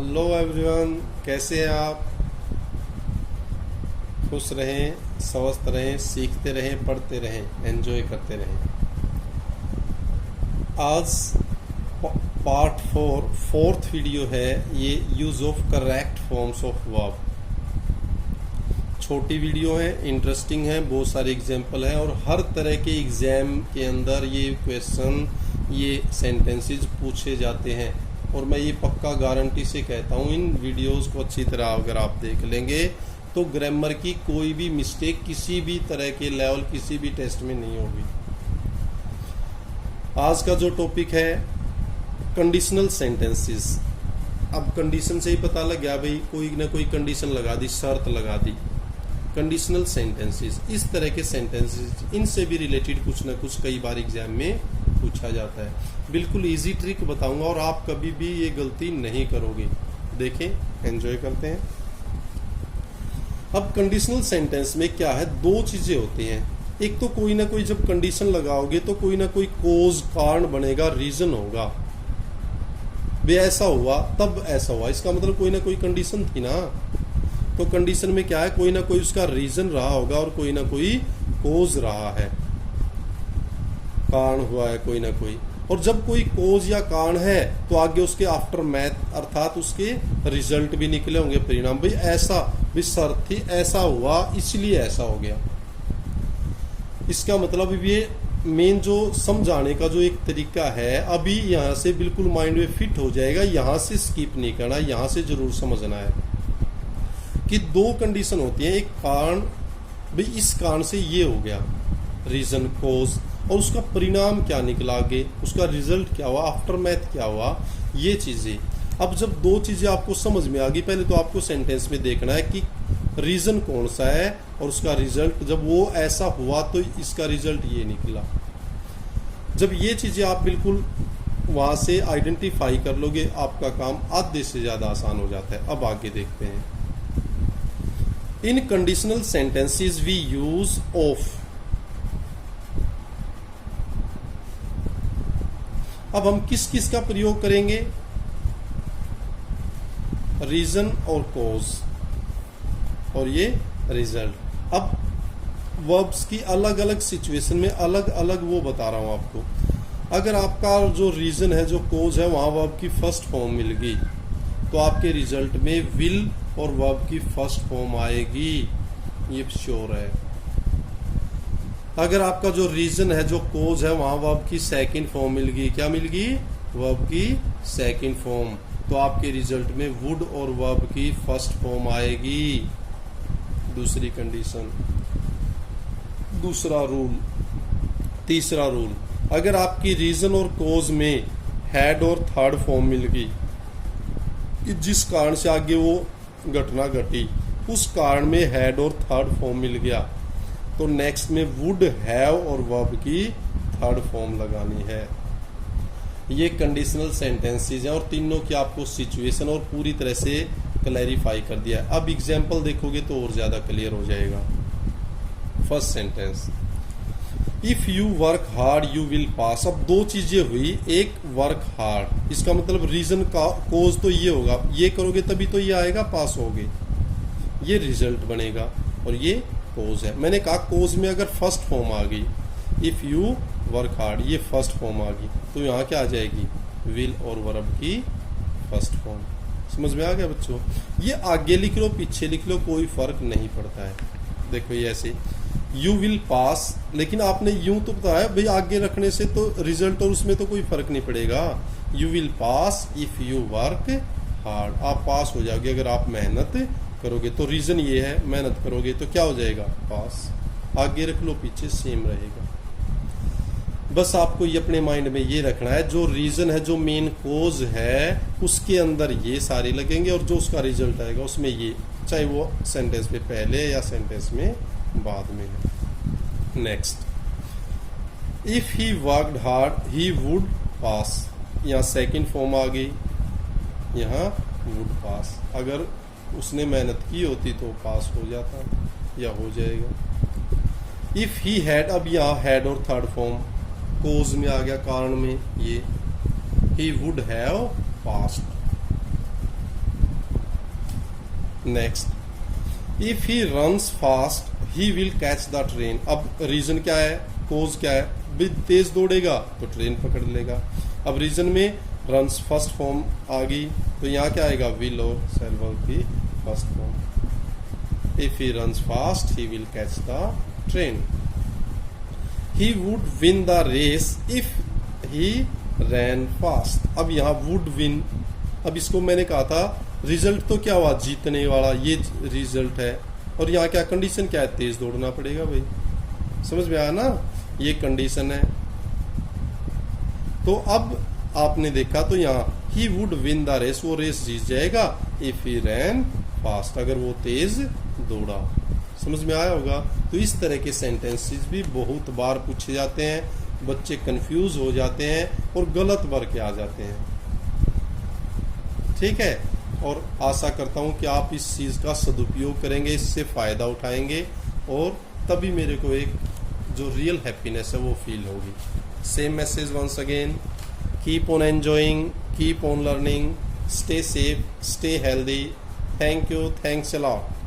Hello everyone, कैसे हैं आप। खुश रहें, स्वस्थ रहें, सीखते रहें, पढ़ते रहें, एंजॉय करते रहें। आज पार्ट 4 वीडियो है ये, use of correct forms of verb. छोटी वीडियो है, इंटरेस्टिंग है, बहुत सारे एग्जाम्पल हैं और हर तरह के एग्जाम के अंदर ये क्वेश्चन, ये सेंटेंसेस पूछे जाते हैं। और मैं ये पक्का गारंटी से कहता हूँ, इन वीडियोस को अच्छी तरह अगर आप देख लेंगे तो ग्रामर की कोई भी मिस्टेक किसी भी तरह के लेवल, किसी भी टेस्ट में नहीं होगी। आज का जो टॉपिक है कंडीशनल सेंटेंसेस। अब कंडीशन से ही पता लग गया भाई, कोई ना कोई कंडीशन लगा दी, शर्त लगा दी। कंडीशनल सेंटेंसेस, इस तरह के सेंटेंसेस, इनसे भी रिलेटेड कुछ ना कुछ कई बार एग्जाम में पूछा जाता है। बिल्कुल इजी ट्रिक बताऊंगा और आप कभी भी ये गलती नहीं करोगे। देखें, एंजॉय करते हैं। अब कंडीशनल सेंटेंस में क्या है, दो चीजें होती हैं। एक तो कोई ना कोई जब कंडीशन लगाओगे तो कोई ना कोई कोज, कारण बनेगा, रीजन होगा। वे ऐसा हुआ तब ऐसा हुआ, इसका मतलब कोई ना कोई कंडीशन थी ना। तो कंडीशन में क्या है, कोई ना कोई उसका रीजन रहा होगा और कोई ना कोई कोज रहा है, कारण हुआ है कोई ना कोई। और जब कोई कोज या कारण है तो आगे उसके आफ्टर मैथ अर्थात उसके रिजल्ट भी निकले होंगे, परिणाम। भाई ऐसा भी शर्त थी, ऐसा हुआ इसलिए ऐसा हो गया। इसका मतलब ये मेन जो समझाने का जो एक तरीका है, अभी यहां से बिल्कुल माइंड में फिट हो जाएगा, यहां से स्किप नहीं करना, यहां से जरूर समझना है कि दो कंडीशन होती है। एक कारण, भाई इस कारण से ये हो गया, रीजन, कोज, और उसका परिणाम क्या निकला आगे, उसका रिजल्ट क्या हुआ, आफ्टर मैथ क्या हुआ, ये चीजें। अब जब दो चीजें आपको समझ में आ गई, पहले तो आपको सेंटेंस में देखना है कि रीजन कौन सा है और उसका रिजल्ट। जब वो ऐसा हुआ तो इसका रिजल्ट ये निकला। जब ये चीजें आप बिल्कुल वहां से आइडेंटिफाई कर लोगे, आपका काम आधे से ज्यादा आसान हो जाता है। अब आगे देखते हैं। In conditional sentences we use of. अब हम किस किस का प्रयोग करेंगे, रीजन और कोज और ये रिजल्ट। अब वर्ब्स की अलग अलग सिचुएशन में अलग अलग वो बता रहा हूं आपको। अगर आपका जो रीजन है, जो कोज है, वहां वर्ब की फर्स्ट फॉर्म मिल गई तो आपके रिजल्ट में विल और वर्ब की फर्स्ट फॉर्म आएगी, ये श्योर है। अगर आपका जो रीजन है, जो कोज है, वहां वर्ब की सेकंड फॉर्म मिल गई, क्या मिल गई, वर्ब की सेकंड फॉर्म, तो आपके रिजल्ट में वुड और वर्ब की फर्स्ट फॉर्म आएगी। दूसरी कंडीशन, दूसरा रूल। तीसरा रूल, अगर आपकी रीजन और कोज में हैड और थर्ड फॉर्म मिल गई, कि जिस कारण से आगे वो घटना घटी, उस कारण में हैड और थर्ड फॉर्म मिल गया, तो नेक्स्ट में वुड, हैव और वर्ब की थर्ड फॉर्म लगानी है। ये कंडीशनल सेंटेंसेस हैं और तीनों की आपको सिचुएशन और पूरी तरह से क्लैरिफाई कर दिया। अब एग्जांपल देखोगे तो और ज्यादा क्लियर हो जाएगा। First sentence, if you work hard you will pass. अब दो चीजें हुई, एक वर्क हार्ड, इसका मतलब रीजन का कोज तो ये होगा, ये करोगे तभी तो ये आएगा, पास होगे, ये रिजल्ट बनेगा। और ये कोज है। मैंने कहा कोज में अगर फर्स्ट फॉर्म आ गई, इफ यू वर्क हार्ड, ये फर्स्ट फॉर्म आ गई, तो यहाँ क्या आ जाएगी, विल और वर्ब की फर्स्ट फॉर्म। समझ में आ गया बच्चों। ये आगे लिख लो, पीछे लिख लो, कोई फर्क नहीं पड़ता है। देखो ये ऐसे, यू विल पास, लेकिन आपने यूं तो बताया भाई, आगे रखने से तो रिजल्ट और उसमें तो कोई फर्क नहीं पड़ेगा। You will pass if you work hard, आप पास हो जाओगे अगर आप मेहनत करोगे। तो रीजन ये है, मेहनत करोगे तो क्या हो जाएगा, पास। आगे रख लो, पीछे सेम रहेगा। बस आपको ये अपने माइंड में ये रखना है, जो रीजन है, जो मेन कोज है, उसके अंदर ये सारे लगेंगे और जो उसका रिजल्ट आएगा उसमें ये, चाहे वो सेंटेंस में पहले या सेंटेंस में बाद में है। Next, if he worked hard he would पास, यहाँ सेकंड फॉर्म आ गई, यहाँ वुड पास। अगर उसने मेहनत की होती तो पास हो जाता या हो जाएगा। इफ ही हैड, अब यहाँ हैड और थर्ड फॉर्म कोज में आ गया, कारण में ये, he would have passed. Next, if he runs fast he will catch the train. अब रीजन क्या है, कोज क्या है, भी तेज दौड़ेगा तो ट्रेन पकड़ लेगा। अब रीजन में रन्स फर्स्ट फॉर्म आ गई, तो यहाँ क्या आएगा, विल और शैल वर्ब की first form. If he runs fast he will catch the train. He would win the race if he ran fast. अब यहाँ वुड विन, अब इसको मैंने कहा था रिजल्ट तो क्या हुआ, जीतने वाला, ये रिजल्ट है। और यहाँ क्या कंडीशन क्या है, तेज दौड़ना पड़ेगा भाई। समझ में आया ना, ये कंडीशन है। तो अब आपने देखा तो यहाँ he would win the race, वो रेस जीत जाएगा इफ ही रैन फास्ट, अगर वो तेज दौड़ा। समझ में आया होगा। तो इस तरह के सेंटेंसेस भी बहुत बार पूछे जाते हैं, बच्चे कंफ्यूज हो जाते हैं और गलत भर के आ जाते हैं। ठीक है, और आशा करता हूं कि आप इस चीज का सदुपयोग करेंगे, इससे फायदा उठाएंगे, और तभी मेरे को एक जो रियल हैप्पीनेस है वो फील होगी। Same message once again, keep on enjoying, keep on learning, stay safe, stay healthy. Thank you, thanks a lot.